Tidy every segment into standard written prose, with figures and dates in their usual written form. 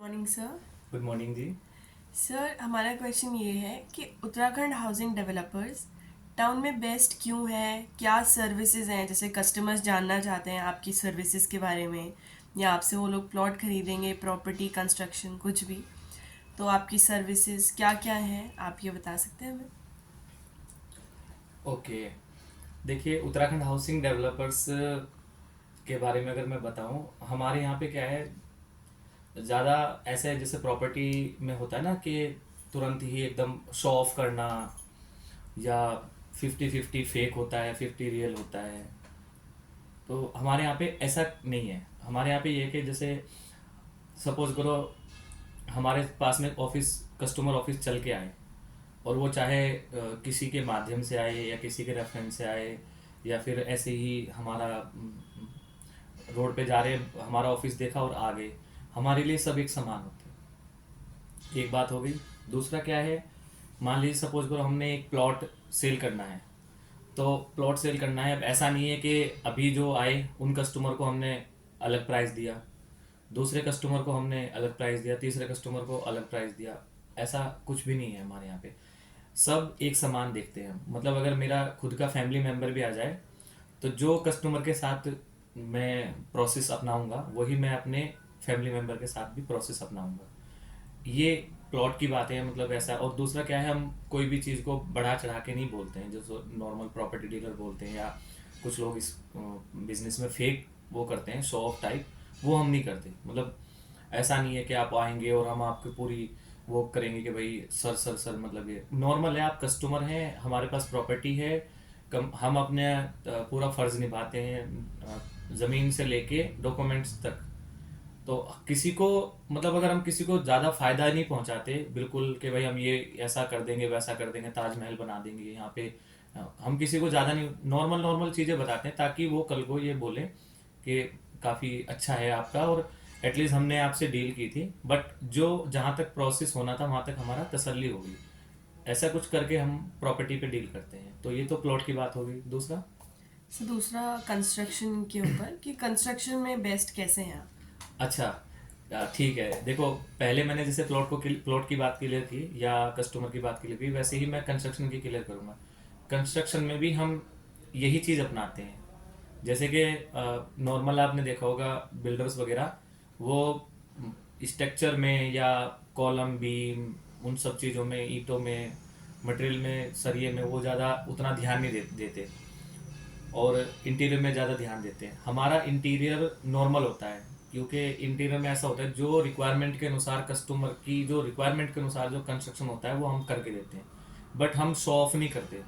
Morning sir. Good morning जी। Sir हमारा question ये है कि उत्तराखंड हाउसिंग डेवलपर्स टाउन में बेस्ट क्यों है, क्या सर्विसेज हैं, जैसे कस्टमर्स जानना चाहते हैं आपकी सर्विसेज के बारे में, या आपसे वो लोग प्लॉट खरीदेंगे, प्रॉपर्टी कंस्ट्रक्शन कुछ भी, तो आपकी सर्विसेज क्या क्या हैं, आप ये बता सकते हैं हमें। ओके, देखिए उत्तराखंड हाउसिंग डेवलपर्स के बारे में अगर मैं बताऊं, हमारे यहाँ पे क्या है, ज़्यादा ऐसे है जैसे प्रॉपर्टी में होता है ना कि तुरंत ही एकदम शो ऑफ करना, या 50-50 फेक होता है, 50 रियल होता है। तो हमारे यहाँ पे ऐसा नहीं है। हमारे यहाँ पे ये है कि जैसे सपोज करो हमारे पास में ऑफिस, कस्टमर ऑफिस चल के आए, और वो चाहे किसी के माध्यम से आए या किसी के रेफरेंस से आए, या फिर ऐसे ही हमारा रोड पे जा रहे हमारा ऑफिस देखा और आ गए, हमारे लिए सब एक समान होते हैं। एक बात हो गई। दूसरा क्या है, मान लीजिए सपोज करो हमने एक प्लॉट सेल करना है, तो प्लॉट सेल करना है। अब ऐसा नहीं है कि अभी जो आए उन कस्टमर को हमने अलग प्राइस दिया, दूसरे कस्टमर को हमने अलग प्राइस दिया, तीसरे कस्टमर को अलग प्राइस दिया। ऐसा कुछ भी नहीं है हमारे यहाँ पे। सब एक समान देखते हैं। मतलब अगर मेरा खुद का फैमिली मेम्बर भी आ जाए, तो जो कस्टमर के साथ मैं प्रोसेस अपनाऊंगा वही मैं अपने फैमिली मेम्बर के साथ भी प्रोसेस अपनाऊंगा। ये प्लॉट की बात है। मतलब ऐसा। और दूसरा क्या है, हम कोई भी चीज़ को बढ़ा चढ़ा के नहीं बोलते हैं, जो नॉर्मल प्रॉपर्टी डीलर बोलते हैं, या कुछ लोग इस बिजनेस में फेक वो करते हैं, शो ऑफ टाइप। वो हम नहीं करते। मतलब ऐसा नहीं है कि आप आएंगे और हम आपकी पूरी वो करेंगे कि भाई सर सर सर। मतलब ये नॉर्मल है, आप कस्टमर हैं, हमारे पास प्रॉपर्टी है, कम हम अपने पूरा फर्ज निभाते हैं, ज़मीन से लेके डॉक्यूमेंट्स तक। तो किसी को, मतलब अगर हम किसी को ज़्यादा फ़ायदा नहीं पहुंचाते बिल्कुल कि भाई हम ये ऐसा कर देंगे वैसा कर देंगे, ताजमहल बना देंगे यहाँ पे, हम किसी को ज़्यादा नहीं, नॉर्मल नॉर्मल चीज़ें बताते हैं ताकि वो कल को ये बोले कि काफ़ी अच्छा है आपका, और एटलीस्ट हमने आपसे डील की थी, बट जो जहाँ तक प्रोसेस होना था वहाँ तक हमारा तसल्ली हो गई। ऐसा कुछ करके हम प्रॉपर्टी पे डील करते हैं। तो ये तो प्लॉट की बात हो गई। दूसरा, सर दूसरा कंस्ट्रक्शन के ऊपर कि कंस्ट्रक्शन में बेस्ट कैसे हैं आप। अच्छा, ठीक है। देखो, पहले मैंने जैसे प्लॉट की बात क्लियर की या कस्टमर की बात क्लियर की, वैसे ही मैं कंस्ट्रक्शन की क्लियर करूँगा। कंस्ट्रक्शन में भी हम यही चीज़ अपनाते हैं। जैसे कि नॉर्मल आपने देखा होगा बिल्डर्स वगैरह, वो स्ट्रक्चर में या कॉलम बीम उन सब चीज़ों में, ईंटों में, मटेरियल में, सरिये में वो ज़्यादा उतना ध्यान नहीं देते, और इंटीरियर में ज़्यादा ध्यान देते हैं। हमारा इंटीरियर नॉर्मल होता है, क्योंकि इंटीरियर में ऐसा होता है जो रिक्वायरमेंट के अनुसार, कस्टमर की जो रिक्वायरमेंट के अनुसार जो कंस्ट्रक्शन होता है वो हम करके देते हैं। बट हम शो ऑफ नहीं करते।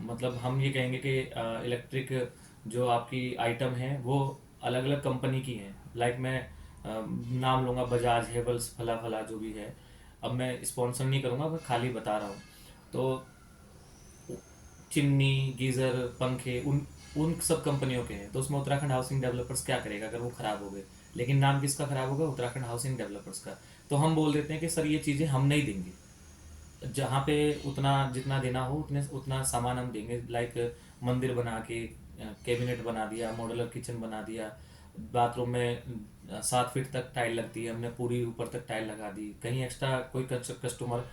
मतलब हम ये कहेंगे कि इलेक्ट्रिक जो आपकी आइटम है वो अलग अलग कंपनी की हैं। लाइक मैं नाम लूँगा, बजाज, हेवल्स, फला फला जो भी है। अब मैं स्पॉन्सर नहीं करूँगा, मैं खाली बता रहा हूँ। तो चिमनी, गीज़र, पंखे उन उन सब कंपनियों के हैं। तो उसमें उत्तराखंड हाउसिंग डेवलपर्स क्या करेगा अगर वो ख़राब हो गए? लेकिन नाम किसका ख़राब होगा? उत्तराखंड हाउसिंग डेवलपर्स का। तो हम बोल देते हैं कि सर ये चीज़ें हम नहीं देंगे, जहाँ पे उतना जितना देना हो उतने उतना सामान हम देंगे। लाइक मंदिर बना के कैबिनेट बना दिया, मॉडुलर किचन बना दिया, बाथरूम में 7 फीट तक टाइल लगती है, हमने पूरी ऊपर तक टाइल लगा दी। कहीं एक्स्ट्रा कोई कस्टमर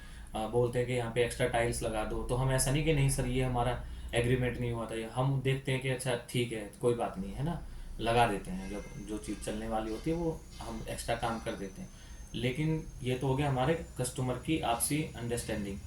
बोलते हैं कि यहाँ पे एक्स्ट्रा टाइल्स लगा दो, तो हम ऐसा नहीं कि नहीं सर ये हमारा एग्रीमेंट नहीं हुआ था, ये हम देखते हैं कि अच्छा ठीक है कोई बात नहीं है ना, लगा देते हैं। जब जो चीज़ चलने वाली होती है वो हम एक्स्ट्रा काम कर देते हैं। लेकिन ये तो हो गया हमारे कस्टमर की आपसी अंडरस्टैंडिंग।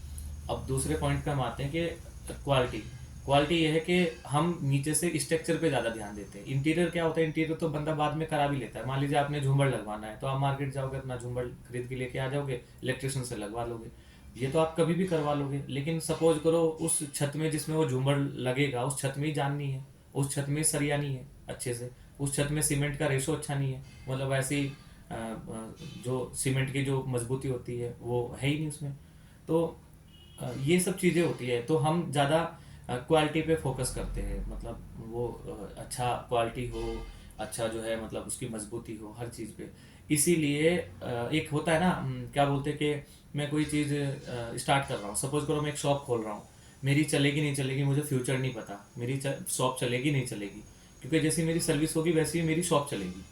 अब दूसरे पॉइंट पे हम आते हैं कि क्वालिटी। क्वालिटी ये है कि हम नीचे से स्ट्रक्चर पे ज़्यादा ध्यान देते हैं। इंटीरियर क्या होता है, इंटीरियर तो बंदा बाद में करा भी लेता है। मान लीजिए आपने झूमर लगवाना है, तो आप मार्केट जाओगे, अपना झूमर खरीद के लेके आ जाओगे, इलेक्ट्रिशियन से लगवा लोगे, ये तो आप कभी भी करवा लोगे। लेकिन सपोज करो उस छत में जिसमें वो झूमर लगेगा, उस छत में ही जान नहीं है, उस छत में सरिया नहीं है अच्छे से, उस छत में सीमेंट का रेशो अच्छा नहीं है, मतलब ऐसी जो सीमेंट की जो मजबूती होती है वो है ही नहीं उसमें। तो ये सब चीज़ें होती है। तो हम ज़्यादा क्वालिटी पे फोकस करते हैं। मतलब वो अच्छा क्वालिटी हो, अच्छा जो है मतलब उसकी मजबूती हो हर चीज़ पे। इसीलिए एक होता है ना, क्या बोलते हैं कि मैं कोई चीज़ स्टार्ट कर रहा हूँ, सपोज करो मैं एक शॉप खोल रहा हूँ, मेरी चलेगी नहीं चलेगी मुझे फ्यूचर नहीं पता, मेरी शॉप चलेगी नहीं चलेगी, क्योंकि जैसी मेरी सर्विस होगी वैसी ही मेरी शॉप चलेगी।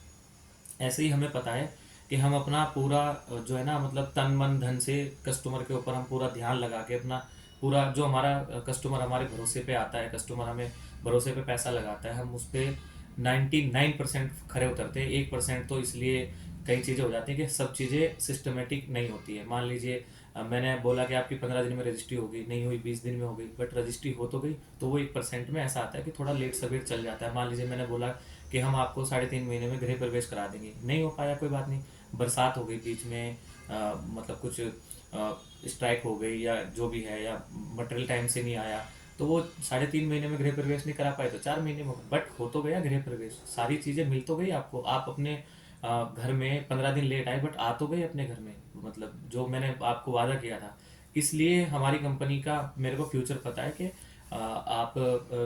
ऐसे ही हमें पता है कि हम अपना पूरा जो है ना मतलब तन मन धन से कस्टमर के ऊपर हम पूरा ध्यान लगा के अपना पूरा जो हमारा कस्टमर हमारे भरोसे पे आता है, कस्टमर हमें भरोसे पे पैसा लगाता है, हम उस पर 99% खरे उतरते हैं। 1% तो इसलिए कई चीज़ें हो जाती हैं कि सब चीज़ें सिस्टमेटिक नहीं होती है। मान लीजिए मैंने बोला कि आपकी 15 दिन में रजिस्ट्री होगी, नहीं हुई, 20 दिन में हो गई, बट रजिस्ट्री हो तो गई, तो वो 1% में ऐसा आता है कि थोड़ा लेट सवेर चल जाता है। मान लीजिए मैंने बोला कि हम आपको 3.5 महीने में गृह प्रवेश करा देंगे, नहीं हो पाया, कोई बात नहीं, बरसात हो गई बीच में, मतलब कुछ स्ट्राइक हो गई या जो भी है, या मटेरियल टाइम से नहीं आया, तो वो 3.5 महीने में गृह प्रवेश नहीं करा पाए तो 4 महीने में, बट हो तो गया गृह प्रवेश, सारी चीज़ें मिल तो गई आपको, आप अपने घर में 15 दिन लेट आए बट आ तो गए अपने घर में, मतलब जो मैंने आपको वादा किया था। इसलिए हमारी कंपनी का मेरे को फ्यूचर पता है कि आप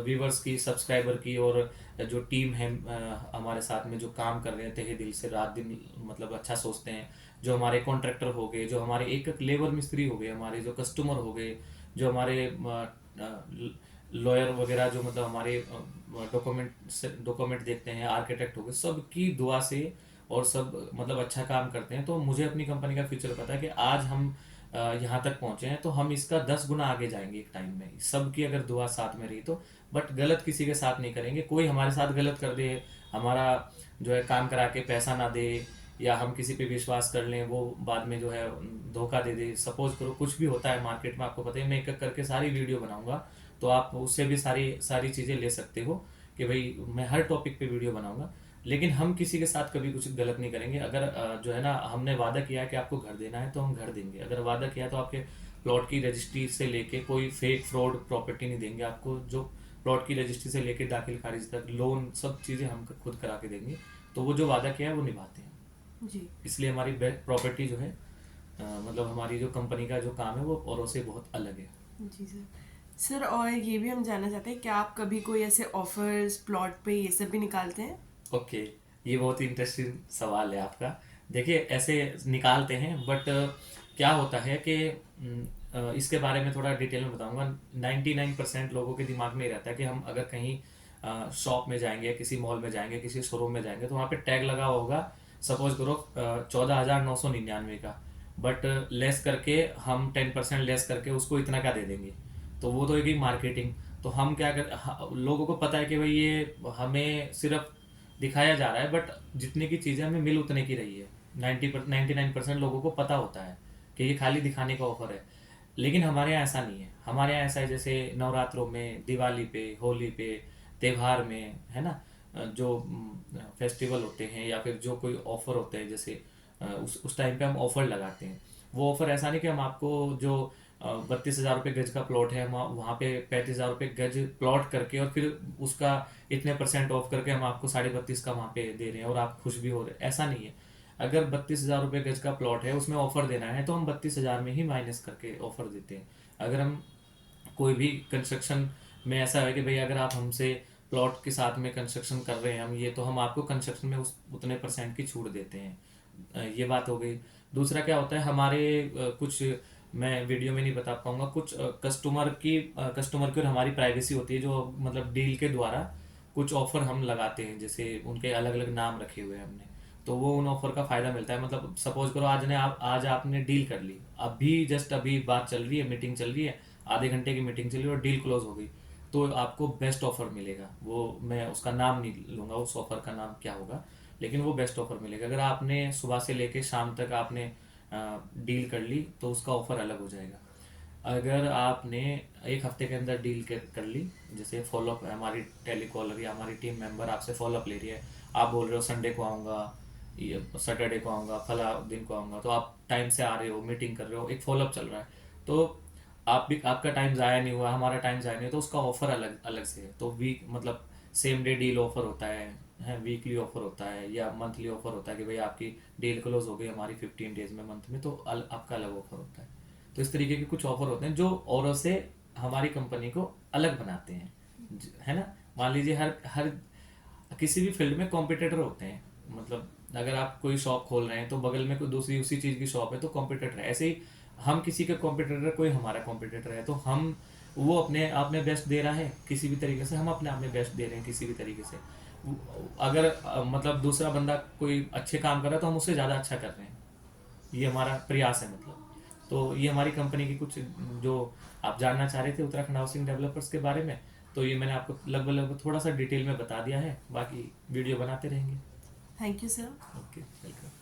व्यूवर्स की, सब्सक्राइबर की, और जो टीम है हमारे साथ में जो काम कर रहे हैं तहे दिल से रात दिन, मतलब अच्छा सोचते हैं, जो हमारे कॉन्ट्रैक्टर हो गए, जो हमारे एक एक लेबर मिस्त्री हो गए, हमारे जो कस्टमर हो गए, जो हमारे लॉयर वगैरह, जो मतलब हमारे डॉक्यूमेंट देखते हैं, आर्किटेक्ट हो गए, सबकी दुआ से और सब मतलब अच्छा काम करते हैं। तो मुझे अपनी कंपनी का फ्यूचर पता है कि आज हम यहाँ तक पहुँचे हैं तो हम इसका 10 गुना आगे जाएंगे एक टाइम में, सबकी अगर दुआ साथ में रही तो। बट गलत किसी के साथ नहीं करेंगे, कोई हमारे साथ गलत कर दे, हमारा जो है काम करा के पैसा ना दे, या हम किसी पे विश्वास कर लें वो बाद में जो है धोखा दे दे, सपोज करो कुछ भी होता है मार्केट में, आपको पता है, मैं एक एक करके सारी वीडियो बनाऊंगा, तो आप उससे भी सारी सारी चीज़ें ले सकते हो कि भाई मैं हर टॉपिक पे वीडियो बनाऊंगा। लेकिन हम किसी के साथ कभी कुछ गलत नहीं करेंगे। अगर जो है ना हमने वादा किया है कि आपको घर देना है तो हम घर देंगे, अगर वादा किया तो आपके प्लॉट की रजिस्ट्री से लेके कोई फेक फ्रॉड प्रॉपर्टी नहीं देंगे आपको, जो प्लॉट की रजिस्ट्री से लेके दाखिल खारिज तक लोन सब चीज़ें हम खुद करा के देंगे। तो वो जो वादा किया है वो निभाते हैं। जी। इसलिए हमारी प्रॉपर्टी जो है मतलब हमारी जो कंपनी का जो काम है वो औरों से बहुत अलग है। जी सर। सर, और ये भी हम जानना चाहते हैं, क्या आप कभी कोई ऐसे ऑफर्स प्लॉट पे ये सब भी निकालते हैं? ओके, ये बहुत ही इंटरेस्टिंग सवाल है आपका। देखिए ऐसे निकालते हैं, बट क्या होता है कि इसके बारे में थोड़ा डिटेल में बताऊंगा। 99% लोगों के दिमाग में ही रहता है कि हम अगर कहीं शॉप में जाएंगे, किसी मॉल में जाएंगे, किसी शोरूम में जाएंगे, तो वहाँ पे टैग लगा होगा, सपोज करो 14,999 का, बट लेस करके हम 10% लेस करके उसको इतना का दे देंगे। तो वो तो एक ही मार्केटिंग। तो हम क्या कर, लोगों को पता है कि भाई ये हमें सिर्फ दिखाया जा रहा है, बट जितने की चीज़ें हमें मिल उतने की रही है। 99% लोगों को पता होता है कि ये खाली दिखाने का ऑफर है। लेकिन हमारे यहाँ ऐसा नहीं है। हमारे यहाँ ऐसा है जैसे नवरात्रों में, दिवाली पे, होली पे, त्योहार में, है ना, जो फेस्टिवल होते हैं या फिर जो कोई ऑफर होते हैं, जैसे उस टाइम पे हम ऑफर लगाते हैं। वो ऑफर ऐसा नहीं कि हम आपको जो 32,000 रुपये गज का प्लॉट है, हम वहाँ पे 35,000 रुपये गज प्लॉट करके और फिर उसका इतने % ऑफ करके हम आपको 32.5 का वहाँ पे दे रहे हैं और आप खुश भी हो रहे हैं, ऐसा नहीं है। अगर 32,000 रुपये गज का प्लॉट है, उसमें ऑफर देना है, तो हम 32,000 में ही माइनस करके ऑफर देते हैं। अगर हम कोई भी कंस्ट्रक्शन में ऐसा है कि भाई अगर आप हमसे प्लॉट के साथ में कंस्ट्रक्शन कर रहे हैं हम ये, तो हम आपको कंस्ट्रक्शन में उस उतने % की छूट देते हैं। ये बात हो गई। दूसरा क्या होता है, हमारे कुछ, मैं वीडियो में नहीं बता पाऊंगा, कुछ कस्टमर की और हमारी प्राइवेसी होती है, जो मतलब डील के द्वारा कुछ ऑफर हम लगाते हैं, जैसे उनके अलग अलग नाम रखे हुए हैं हमने, तो वो उन ऑफर का फायदा मिलता है। मतलब सपोज करो आज आपने डील कर ली, अभी जस्ट अभी बात चल रही है, मीटिंग चल रही है, आधे घंटे की मीटिंग चली और डील क्लोज हो गई, तो आपको बेस्ट ऑफर मिलेगा। वो मैं उसका नाम नहीं लूँगा, उस ऑफर का नाम क्या होगा, लेकिन वो बेस्ट ऑफर मिलेगा। अगर आपने सुबह से लेके शाम तक आपने डील कर ली तो उसका ऑफर अलग हो जाएगा। अगर आपने एक हफ्ते के अंदर डील कर ली, जैसे फॉलोअप, हमारी टेलीकॉलर या हमारी टीम मेंबर आपसे फॉलोअप ले रही है, आप बोल रहे हो संडे को आऊँगा, ये सैटरडे को आऊँगा, फला दिन को आऊँगा, तो आप टाइम से आ रहे हो, मीटिंग कर रहे हो, एक फॉलोअप चल रहा है, तो आप भी, आपका टाइम ज़ाया नहीं हुआ, हमारा टाइम ज़ाया नहीं हुआ, तो उसका ऑफर अलग अलग से है। तो वीक मतलब सेम डे डील ऑफर होता है, वीकली ऑफर होता है, या मंथली ऑफर होता है कि भाई आपकी डील क्लोज हो गई हमारी 15 डेज में, मंथ में, तो आपका अलग ऑफर होता है। तो इस तरीके के कुछ ऑफर होते हैं जो औरों से हमारी कंपनी को अलग बनाते हैं, है ना। मान लीजिए हर हर किसी भी फील्ड में कॉम्पिटिटर होते हैं, मतलब अगर आप कोई शॉप खोल रहे हैं तो बगल में कोई दूसरी उसी चीज़ की शॉप है तो कॉम्पिटिटर है। ऐसे ही हम किसी का कॉम्पिटिटर, कोई हमारा कॉम्पिटिटर है, तो हम, वो अपने आप में बेस्ट दे रहा है किसी भी तरीके से, हम अपने आप में बेस्ट दे रहे हैं किसी भी तरीके से। अगर मतलब दूसरा बंदा कोई अच्छे काम कर रहा है तो हम उससे ज़्यादा अच्छा कर रहे हैं, ये हमारा प्रयास है मतलब। तो ये हमारी कंपनी की कुछ जो आप जानना चाह रहे थे उत्तराखंड हाउसिंग डेवलपर्स के बारे में, तो ये मैंने आपको लगभग लगभग थोड़ा सा डिटेल में बता दिया है, बाकी वीडियो बनाते रहेंगे। Thank you sir. Okay, welcome.